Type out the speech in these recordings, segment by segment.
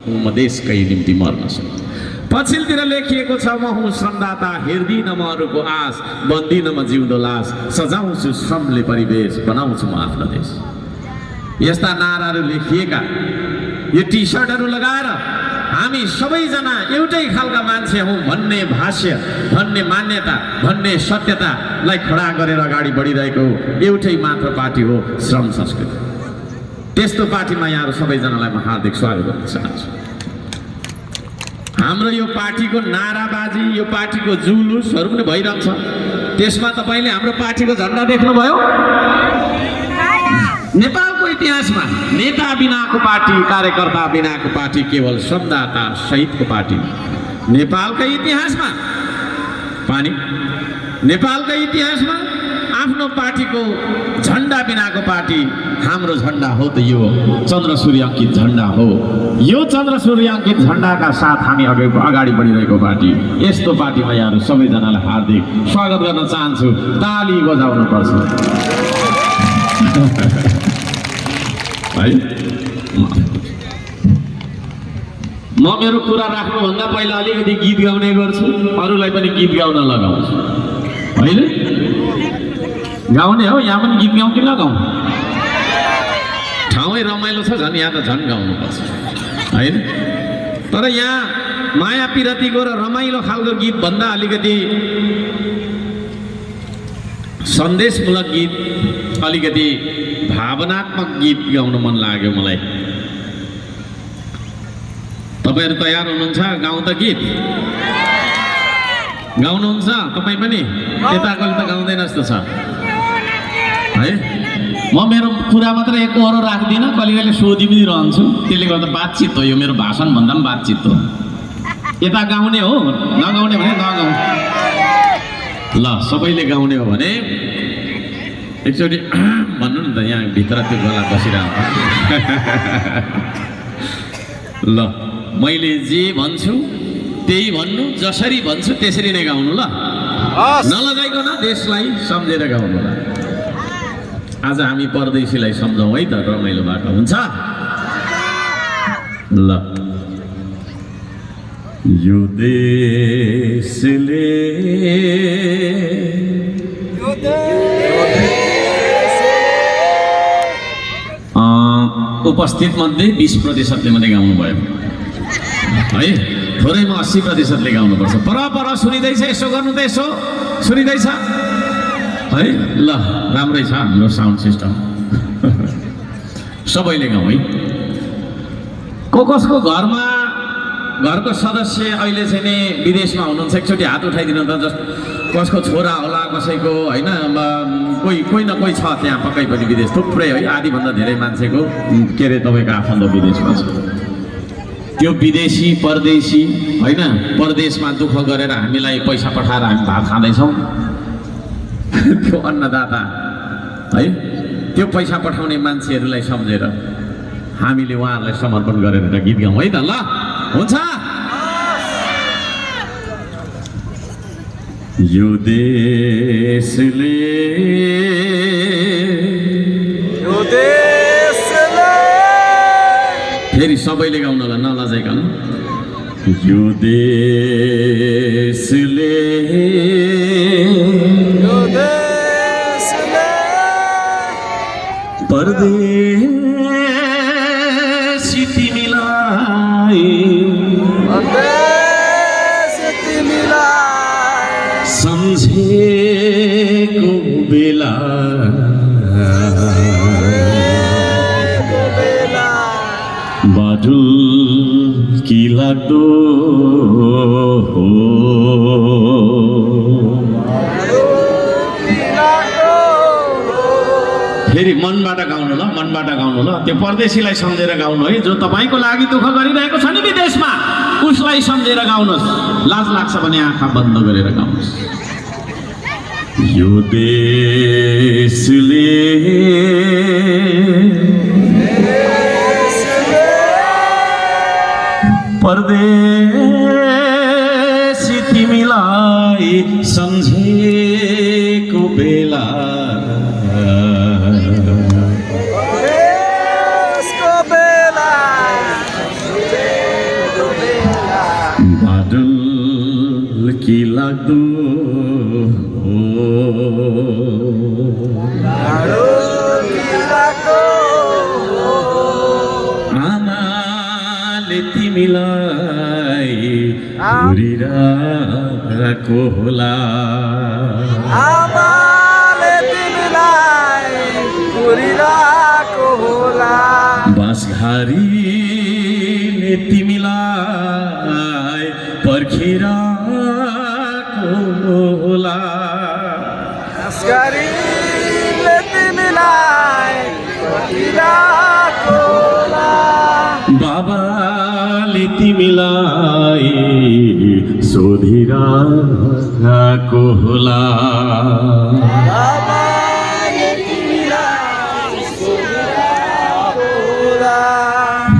म देशकै निम्ति मर्न सक्छु। पछिल्तिर लेखिएको छ, म हुँ श्रमदाता, हेर्दिन म अरूको आस, बन्दिन म जिउँदो लास, सजाउँछु श्रमले परिवेश, बनाउँछु म आफ्नो देश। यस्ता नाराहरू लेखिएका यो टी सर्टहरू लगाएर हामी सबैजना एउटै खालका मान्छे हौँ भन्ने भाष्य, भन्ने मान्यता, भन्ने सत्यतालाई खडा गरेर अगाडि बढिरहेको एउटै मात्र पार्टी हो श्रम संस्कृति। त्यस्तो पार्टीमा यहाँहरू सबैजनालाई म हार्दिक स्वागत गर्न चाहन्छु। हाम्रो यो पार्टीको नाराबाजी, यो पार्टीको जुलुसहरू पनि भइरहन्छ। त्यसमा तपाईँले हाम्रो पार्टीको झन्डा देख्नुभयो? नेपालको इतिहासमा नेता बिनाको पार्टी, कार्यकर्ता बिनाको पार्टी, केवल श्रमदाता सहितको पार्टी। नेपालकै इतिहासमा पानी, नेपालकै इतिहासमा आफ्नो पार्टीको झन्डा बिनाको पार्टी हाम्रो झन्डा हो त यो चन्द्र सूर्य अङ्कित झन्डा हो। यो चन्द्र सूर्य अङ्कित झन्डाका साथ हामी अगाडि बढिरहेको पार्टी। यस्तो पार्टीमा यहाँहरू सबैजनालाई हार्दिक स्वागत गर्न चाहन्छु। ताली बजाउनु पर्छ है। म मेरो कुरा राख्नुभन्दा पहिला अलिकति गीत गाउने गर्छु, अरूलाई पनि गीत गाउन लगाउँछु होइन? गाउने हो, यहाँ पनि गीत गाउँ कि लगाउँ? ठाउँै रमाइलो छ, झन् यहाँ त झन् गाउनुपर्छ होइन? तर यहाँ माया पिरतीको र रमाइलो खालको गीतभन्दा अलिकति सन्देशमूलक गीत, अलिकति भावनात्मक गीत गाउन मन लाग्यो मलाई। तपाईँहरू तयार हुनुहुन्छ? गाउँ त गीत गाउनुहुन्छ तपाईँ पनि? यताकोले त गाउँदैन जस्तो छ है। म मेरो कुरा मात्र एकहोरो राख्दिनँ, कहिले कहिले सोधि पनि रहन्छु। त्यसले गर्दा बातचित हो, यो मेरो भाषण भन्दा पनि बातचित हो। यता गाउने हो, नगाउने भने नगाउँ ल। सबैले गाउने हो भने एकचोटि भन्नु नि त, यहाँ भित्र त्यो गला बसिरहेको ल। मैले जे भन्छु त्यही भन्नु, जसरी भन्छु त्यसरी नै गाउनु ल। नलगाइकन देशलाई सम्झेर गाउनु ल। आज हामी परदेशीलाई सम्झौँ है त, रमाइलो बाटो हुन्छ ल। यो देशले उपस्थित मध्ये 20%ले मात्रै गाउनुभयो है। थोरैमा 80%ले गाउनुपर्छ। पर सुनिँदैछ? यसो गर्नु त, यसो सुनिँदैछ है ल? राम्रै छ हाम्रो साउन्ड सिस्टम। सबैले गाउँ है। कसको घरमा, घरको सदस्य अहिले चाहिँ नि विदेशमा हुनुहुन्छ, एकचोटि हात उठाइदिनु त। कसको छोरा होला, कसैको होइन, कोही न कोही छ त्यहाँ पक्कै पनि विदेश। थुप्रै है, आधीभन्दा धेरै मान्छेको के अरे तपाईँको आफन्त विदेशमा छ। त्यो विदेशी परदेशी होइन, परदेशमा दुःख गरेर हामीलाई पैसा पठाएर हामी भात खाँदैछौँ। त्यो अन्नदाता है, त्यो पैसा पठाउने मान्छेहरूलाई सम्झेर हामीले उहाँहरूलाई समर्पण गरेर एउटा गीत गाउँ है त ल। हुन्छ? यो देशले फेरि सबैले गाउन ल, नलजाइकन। यो देशले परदेशी तिमीलाई सम्झेको बेला बाटो कि लाग्दो हो। फेरि मनबाट गाउनु ल, मनबाट गाउनु ल। त्यो परदेशीलाई सम्झेर गाउनु है, जो तपाईँको लागि दुःख गरिरहेको छ नि विदेशमा, उसलाई सम्झेर गाउनुहोस्। लाज लाग्छ भने आँखा बन्द गरेर गाउनुहोस्। यो देशले परदेशी तिमीलाई सम्झेको बेला बादल की लाग्दो आमाले तिमीलाई घुरिरहेको होला बाँसघारीले तिमीलाई पर्खिरहेको होला बाबाले तिमीलाई सोधिरहेको होला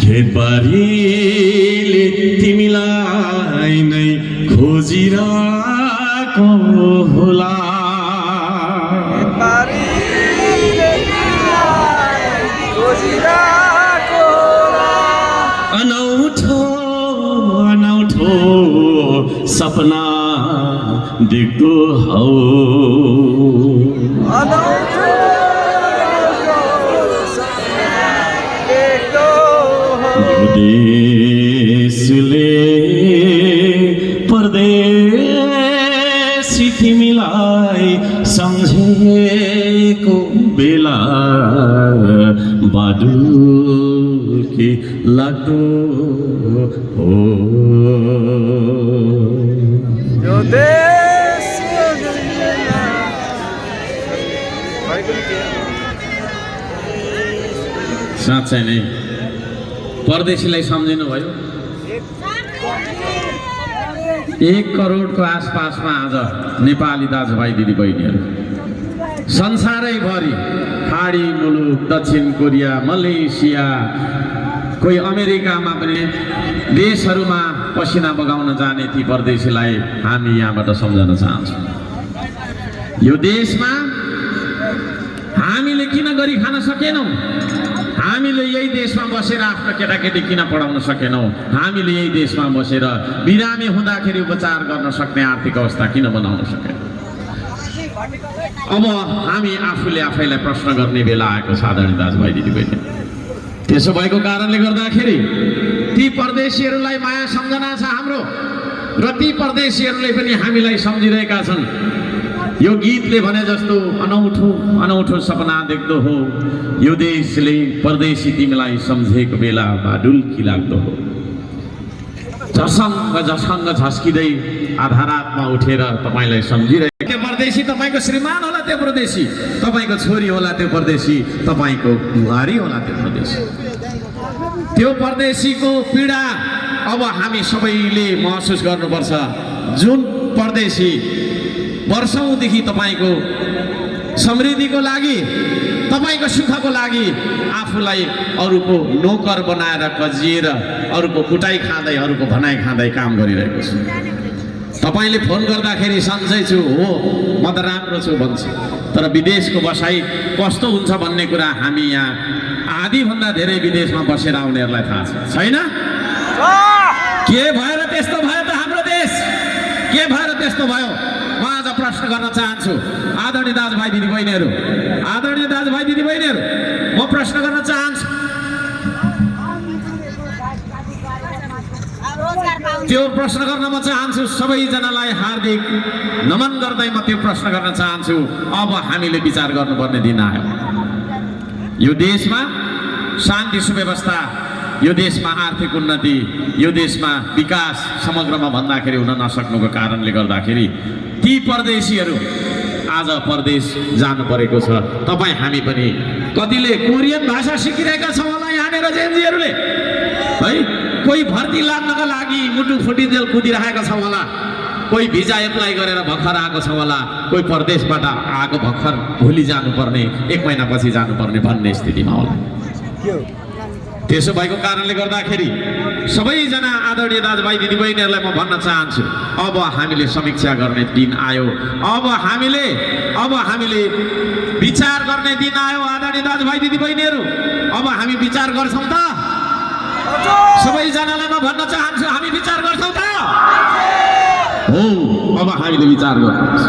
खेतबारीले तिमीलाई नै खोजिरहेको होला अनौठो अनौठो सपना देख्दो हौ देशले परदेशी तिमीलाई सम्झेको बेला बादुकी लाग्दो हो साँच्चै नै परदेशीलाई सम्झिनु भयो 1 करोडको आसपासमा आज नेपाली दाजुभाइ दिदीबहिनीहरू संसारैभरि खाडी मुलुक दक्षिण कोरिया मलेसिया कोही अमेरिकामा पनि देशहरूमा पसिना बगाउन जाने ती परदेशीलाई हामी यहाँबाट सम्झन चाहन्छौँ यो देशमा हामीले किन गरी खान सकेनौँ हामीले यही देशमा बसेर आफ्नो केटाकेटी किन पढाउन सकेनौँ हामीले यही देशमा बसेर बिरामी हुँदाखेरि उपचार गर्न सक्ने आर्थिक अवस्था किन बनाउन सकेनौँ अब हामी आफूले आफैलाई प्रश्न गर्ने बेला आएको छ आदरणीय दाजुभाइ दिदीबहिनी त्यसो भएको कारणले गर्दाखेरि ती परदेशीहरूलाई माया सम्झना छ हाम्रो र ती परदेशीहरूले पनि हामीलाई सम्झिरहेका छन् यो गीतले भने जस्तो अनौठो अनौठो सपना देख्दो हो यो देशले परदेशी तिमीलाई सम्झेको बेला बाडुल्की लाग्दो हो झसङ्ग झसङ्ग झस्किँदै आधारातमा उठेर तपाईँलाई सम्झिरहेको त्यो परदेशी तपाईँको श्रीमान होला त्यो परदेशी तपाईँको छोरी होला त्यो परदेशी तपाईँको बुहारी होला त्यो परदेशी त्यो परदेशीको पीडा अब हामी सबैले महसुस गर्नुपर्छ जुन परदेशी वर्षौंदेखि तपाईको समृद्धिको लागि तपाईको सुखको लागि आफूलाई अरूको नोकर बनाएर कजिएर अरूको कुटाई खाँदै अरूको भनाइ खाँदै काम गरिरहेको छु तपाईले फोन गर्दाखेरि सन्चै छु हो म त राम्रो छु भन्छ तर विदेशको बसाई कस्तो हुन्छ भन्ने कुरा हामी यहाँ आधी भन्दा धेरै विदेशमा बसेर आउनेहरूलाई थाहा छैन के भएर त्यस्तो भयो त हाम्रो देश के भएर त्यस्तो भयो म आज प्रश्न गर्न चाहन्छु आदरणीय दाजुभाइ दिदीबहिनीहरू म प्रश्न गर्न चाहन्छु त्यो प्रश्न गर्न म चाहन्छु सबैजनालाई हार्दिक नमन गर्दै म त्यो प्रश्न गर्न चाहन्छु अब हामीले विचार गर्नुपर्ने दिन आयो यो देशमा शान्ति सुव्यवस्था यो देशमा आर्थिक उन्नति यो देशमा विकास समग्रमा भन्दाखेरि हुन नसक्नुको कारणले गर्दाखेरि ती परदेशीहरू आज परदेश जानु परेको छ तपाई हामी पनि कतिले कोरियन भाषा सिकिरहेका छौं होला यहाँनेर जेन्जीहरूले है कोही भर्ती लाग्नका लागि मुटु फुटिन्जेल कुदिरहेका छौं होला कोही भिजा एप्लाई गरेर भर्खर आएको छ होला कोही परदेशबाट आएको भर्खर भोलि जानुपर्ने 1 महिनापछि जानुपर्ने भन्ने स्थितिमा होला त्यसो भएको कारणले गर्दाखेरि सबैजना आदरणीय दाजुभाइ दिदीबहिनीहरूलाई म भन्न चाहन्छु अब हामीले समीक्षा गर्ने दिन आयो अब हामीले विचार गर्ने दिन आयो आदरणीय दाजुभाइ दिदीबहिनीहरू अब हामी विचार गर्छौं त सबैजनालाई म भन्न चाहन्छु हामी विचार गर्छौं त हो अब हामीले विचार गर्नुपर्छ।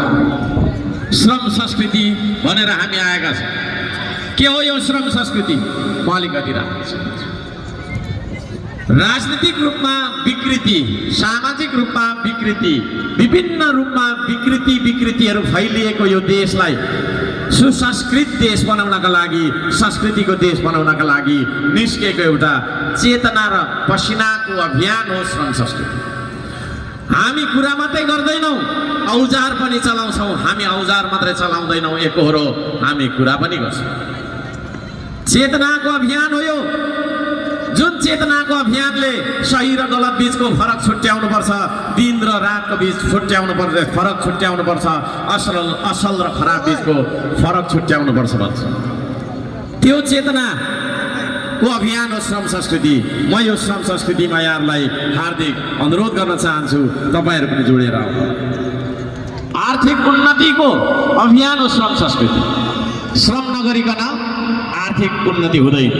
श्रम संस्कृति भनेर हामी आएका छौँ। के हो यो श्रम संस्कृति? म अलिकति राजनीतिक रूपमा विकृति, सामाजिक रूपमा विकृति, विभिन्न रूपमा विकृतिहरू फैलिएको यो देशलाई सुसंस्कृत देश बनाउनका लागि, संस्कृतिको देश बनाउनका लागि निस्केको एउटा चेतना र पसिनाको अभियान हो श्रम संस्कृति। हामी कुरा मात्रै गर्दैनौँ, औजार पनि चलाउँछौँ। हामी औजार मात्रै चलाउँदैनौँ, एकहोरो हामी कुरा पनि गर्छौँ। चेतनाको अभियान हो यो। जुन चेतनाको अभियानले सही र गलत बीचको फरक छुट्याउनुपर्छ, दिन र रातको बीच छुट्याउनुपर्छ, फरक छुट्याउनुपर्छ, असल र खराब बीचको फरक छुट्याउनुपर्छ भन्छ। त्यो चेतनाको अभियान हो श्रम संस्कृति। म यो श्रम संस्कृतिमा यहाँहरूलाई हार्दिक अनुरोध गर्न चाहन्छु, तपाईँहरू पनि जोडेर आउनु। आर्थिक उन्नतिको अभियान हो श्रम संस्कृति। श्रम नगरिकन आर्थिक उन्नति हुँदैन।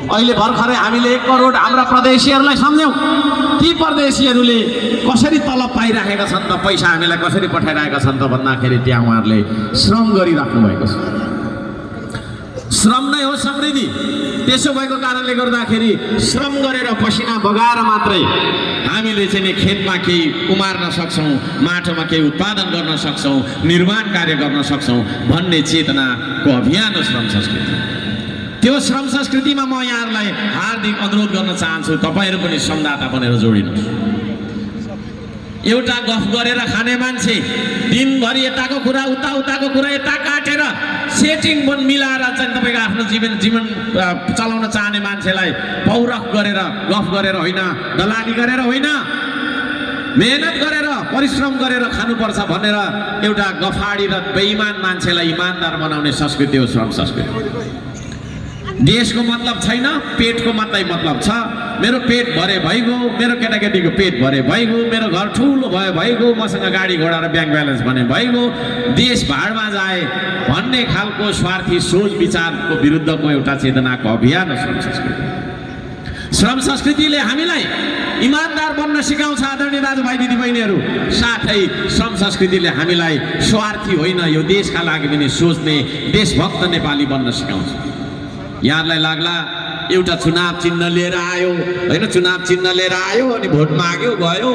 अहिले भर्खरै हामीले 1 करोड हाम्रा प्रदेशीहरूलाई सम्झ्यौँ। ती प्रदेशीहरूले कसरी तलब पाइराखेका छन् त, पैसा हामीलाई कसरी पठाइरहेका छन् त भन्दाखेरि त्यहाँ उहाँहरूले श्रम गरिराख्नु भएको छ। श्रम नै हो समृद्धि। त्यसो भएको कारणले गर्दाखेरि श्रम गरेर पसिना बगाएर मात्रै हामीले चाहिँ खेतमा केही उमार्न सक्छौँ, माटोमा केही उत्पादन गर्न सक्छौँ, निर्माण कार्य गर्न सक्छौँ भन्ने चेतनाको अभियान हो श्रम संस्कृति। त्यो श्रम संस्कृतिमा म यहाँहरूलाई हार्दिक अनुरोध गर्न चाहन्छु, तपाईँहरू पनि संवाददाता बनेर जोडिनुहोस्। एउटा गफ गरेर खाने मान्छे दिनभरि यताको कुरा उताको कुरा यता काटेर सेटिङ मिलाएर चाहिँ तपाईँको आफ्नो जीवन चलाउन चाहने मान्छेलाई पौरख गरेर गफ गरेर होइन, दलाली गरेर होइन, मेहनत गरेर परिश्रम गरेर खानुपर्छ भनेर एउटा गफाडी र बेइमान मान्छेलाई इमानदार बनाउने संस्कृति हो श्रम संस्कृति। देशको मतलब छैन, पेटको मात्रै मतलब छ। मेरो पेट भरे भइगयो, मेरो केटाकेटीको पेट भरे भइगयो, मेरो घर ठुलो भयो भइगयो, मसँग गाडी घोडा र ब्याङ्क ब्यालेन्स भने भइगयो, देश भाडमा जाए भन्ने खालको स्वार्थी सोच विचारको विरुद्धको एउटा चेतनाको अभियान हो श्रम संस्कृति। श्रम संस्कृतिले हामीलाई इमानदार बन्न सिकाउँछ आदरणीय दाजुभाइ दिदीबहिनीहरू। साथै श्रम संस्कृतिले हामीलाई स्वार्थी होइन, यो देशका लागि पनि सोच्ने देशभक्त नेपाली बन्न सिकाउँछ। यहाँलाई लाग्ला एउटा चुनाव चिन्ह लिएर आयो होइन, चुनाव चिन्ह लिएर आयो अनि भोट माग्यो गयो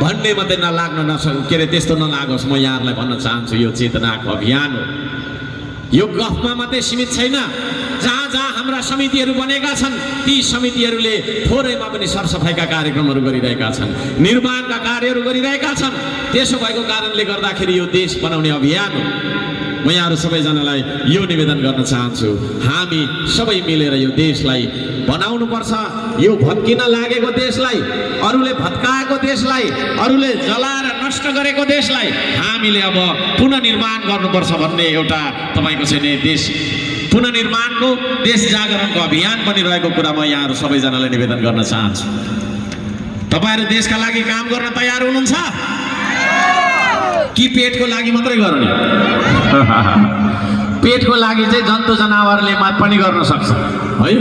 भन्ने मात्रै नलाग्न के अरे त्यस्तो नलागोस्। म यहाँहरूलाई भन्न चाहन्छु यो चेतनाको अभियान हो। यो गफमा मात्रै सीमित छैन। जहाँ जहाँ हाम्रा समितिहरू बनेका छन् ती समितिहरूले थोरैमा पनि सरसफाइका कार्यक्रमहरू गरिरहेका छन्, निर्माणका कार्यहरू गरिरहेका छन्। त्यसो भएको कारणले गर्दाखेरि यो देश बनाउने अभियान हो। म यहाँहरू सबैजनालाई यो निवेदन गर्न चाहन्छु, हामी सबै मिलेर यो देशलाई बनाउनुपर्छ। यो भत्किन लागेको देशलाई, अरूले भत्काएको देशलाई, अरूले जलाएर नष्ट गरेको देशलाई हामीले अब पुनर्निर्माण गर्नुपर्छ भन्ने एउटा तपाईँको चाहिँ देश पुनर्निर्माणको, देश जागरणको अभियान बनिरहेको कुरा म यहाँहरू सबैजनालाई निवेदन गर्न चाहन्छु। तपाईँहरू देशका लागि काम गर्न तयार हुनुहुन्छ कि पेटको लागि मात्रै गर्ने? पेटको लागि चाहिँ जन्तु जनावरले पनि गर्न सक्छ है।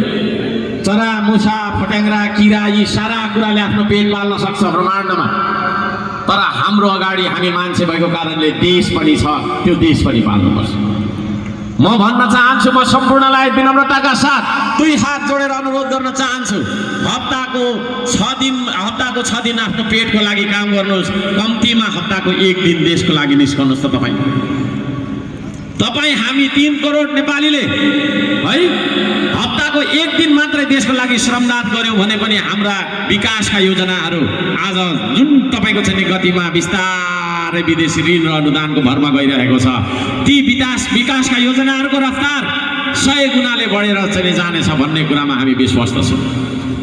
चरा मुसा फट्याङ्ग्रा किरा यी सारा कुराले आफ्नो पेट पाल्न सक्छ ब्रह्माण्डमा। तर हाम्रो अगाडि हामी मान्छे भएको कारणले देश पनि छ, त्यो देश पनि पाल्नुपर्छ। म भन्न चाहन्छु, म सम्पूर्णलाई विनम्रताका साथ 2 हात जोडेर अनुरोध गर्न चाहन्छु, हप्ताको 6 दिन आफ्नो पेटको लागि काम गर्नुहोस्। कम्तीमा हप्ताको 1 दिन देशको लागि निस्कनुहोस् त तपाईँ हामी 3 करोड नेपालीले है हप्ताको 1 दिन मात्रै देशको लागि श्रमदान गर्यौँ भने पनि हाम्रा विकासका योजनाहरू आज जुन तपाईँको चाहिँ गतिमा बिस्तारै विदेशी ऋण र अनुदानको भरमा गइरहेको छ, ती विकासका योजनाहरूको रफ्तार 100 गुणाले बढेर चाहिँ जानेछ भन्ने कुरामा हामी विश्वस्त छौँ।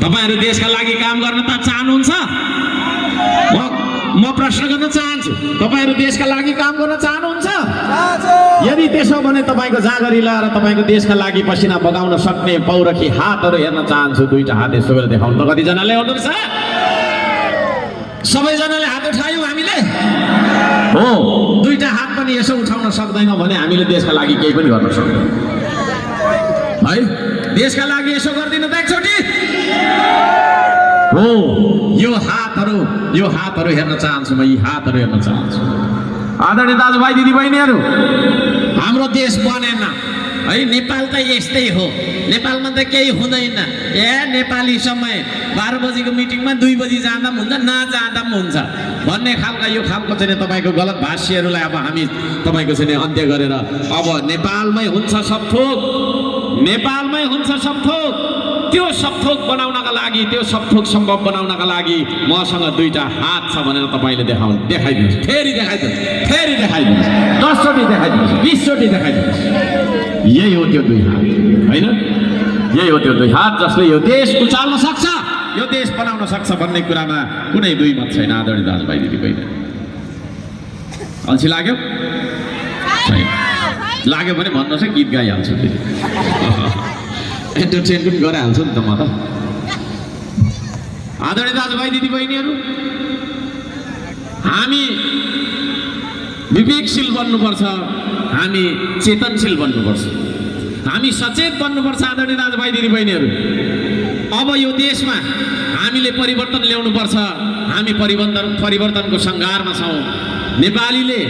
तपाईँहरू देशका लागि काम गर्न त चाहनुहुन्छ? म प्रश्न गर्न चाहन्छु, तपाईँहरू देशका लागि काम गर्न चाहनुहुन्छ? यदि त्यसो भने तपाईँको जाँगरी लगाएर तपाईँको देशका लागि पसिना बगाउन सक्ने पौरखी हातहरू हेर्न चाहन्छु। 2टा हात यसो गरेर देखाउनु त। कतिजनाले आउनुहुन्छ? सबैजनाले हात उठायौँ हामीले हो। 2टा हात पनि यसो उठाउन सक्दैनौँ भने हामीले देशका लागि केही पनि गर्न सक्दैनौँ है। देशका लागि यसो गरिदिनु त एकचोटि। हो यो हातहरू हेर्न चाहन्छु म, यी हातहरू हेर्न चाहन्छु। आदरणीय दाजुभाइ दिदीबहिनीहरू, हाम्रो देश बनेन है, नेपाल त यस्तै हो, नेपालमा त केही हुँदैन। नेपाली समय 12 बजीको मिटिङमा 2 बजी जाँदा पनि हुन्छ, नजाँदा पनि हुन्छ भन्ने खालका यो खालको चाहिँ तपाईँको गलत भाष्यहरूलाई अब हामी तपाईँको चाहिँ अन्त्य गरेर अब नेपालमै हुन्छ सब थोक, नेपालमै हुन्छ सब थोक। त्यो सब थोक बनाउनका लागि, त्यो सब थोक सम्भव बनाउनका लागि मसँग 2टा हात छ भनेर तपाईँले देखाइदिनुहोस्, फेरि देखाइदिनुहोस्, 10 चोटि देखाइदिनुहोस्, 20 चोटि देखाइदिनुहोस्। यही हो त्यो 2 हात होइन, यही हो त्यो 2 हात जसले यो देश उचाल्न सक्छ, यो देश बनाउन सक्छ भन्ने कुरामा कुनै दुई मत छैन। आदरणीय दाजुभाइ दिदीबहिनी, अल्छी लाग्यो छैन? लाग्यो भने भन्नुहोस् है, गीत गाइहाल्छु, फेरि एन्टरटेन पनि गराइहाल्छु नि त म त। आदरणीय दाजुभाइ दिदीबहिनीहरू, हामी विवेकशील बन्नुपर्छ, हामी चेतनशील बन्नुपर्छ, हामी सचेत बन्नुपर्छ। आदरणीय दाजुभाइ दिदीबहिनीहरू, अब यो देशमा हामीले परिवर्तन ल्याउनुपर्छ। हामी परिवर्तनको सङ्घारमा छौँ। नेपालीले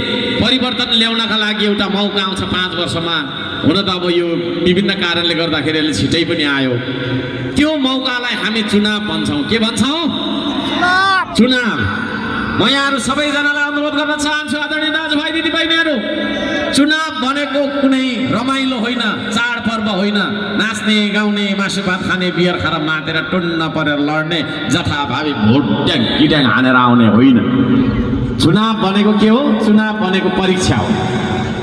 परिवर्तन ल्याउनका लागि एउटा मौका आउँछ 5 वर्षमा। हुन त अब यो विभिन्न कारणले गर्दाखेरि अहिले छिटै पनि आयो। त्यो मौकालाई हामी चुनाव भन्छौँ। के भन्छौँ? चुनाव। म यहाँहरू सबैजनालाई अनुरोध गर्न चाहन्छु, आदरणीय दाजुभाइ दिदीबहिनीहरू, चुनाव भनेको कुनै रमाइलो होइन, चाडपर्व होइन, नाच्ने गाउने मासु भात खाने बियर खाएर मातेर टुन्न परेर लड्ने जथाभावी भोट ट्याङ किट्याङ हानेर आउने होइन। चुनाव भनेको के हो? चुनाव भनेको परीक्षा हो।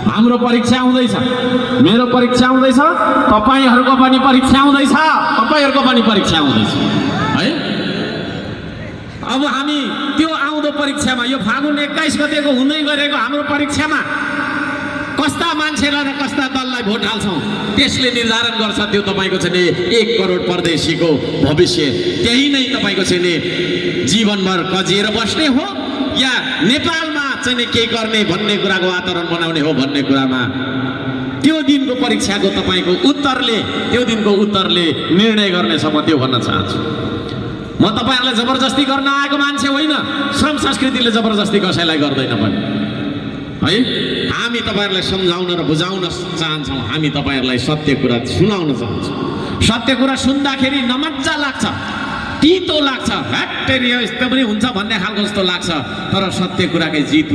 हाम्रो परीक्षा आउँदैछ, मेरो परीक्षा आउँदैछ, तपाईँहरूको पनि परीक्षा आउँदैछ, तपाईँहरूको पनि परीक्षा आउँदैछ है। अब हामी त्यो आउँदो परीक्षामा, यो फागुन 21 गतेको हुँदै गरेको हाम्रो परीक्षामा कस्ता मान्छेलाई र कस्ता दललाई भोट हाल्छौँ त्यसले निर्धारण गर्छ त्यो तपाईँको चाहिँ 1 करोड परदेशीको भविष्य। त्यही नै तपाईँको चाहिँ जीवनभर कजिएर बस्ने हो या नेपालमा चाहिँ के गर्ने भन्ने कुराको वातावरण बनाउने हो भन्ने कुरामा त्यो दिनको परीक्षाको तपाईँको उत्तरले, त्यो दिनको उत्तरले निर्णय गर्नेछ। म त्यो भन्न चाहन्छु। म तपाईँहरूलाई जबरजस्ती गर्न आएको मान्छे होइन। श्रम संस्कृतिले जबरजस्ती कसैलाई गर्दैन पनि है। हामी तपाईँहरूलाई सम्झाउन र बुझाउन चाहन्छौँ। हामी तपाईँहरूलाई सत्य कुरा सुनाउन चाहन्छौँ। सत्य कुरा सुन्दाखेरि नमज्जा लाग्छ, तितो लाग्छ, फ्याक्टेरिया यस्तो पनि हुन्छ भन्ने खालको जस्तो लाग्छ, तर सत्य कुराकै जित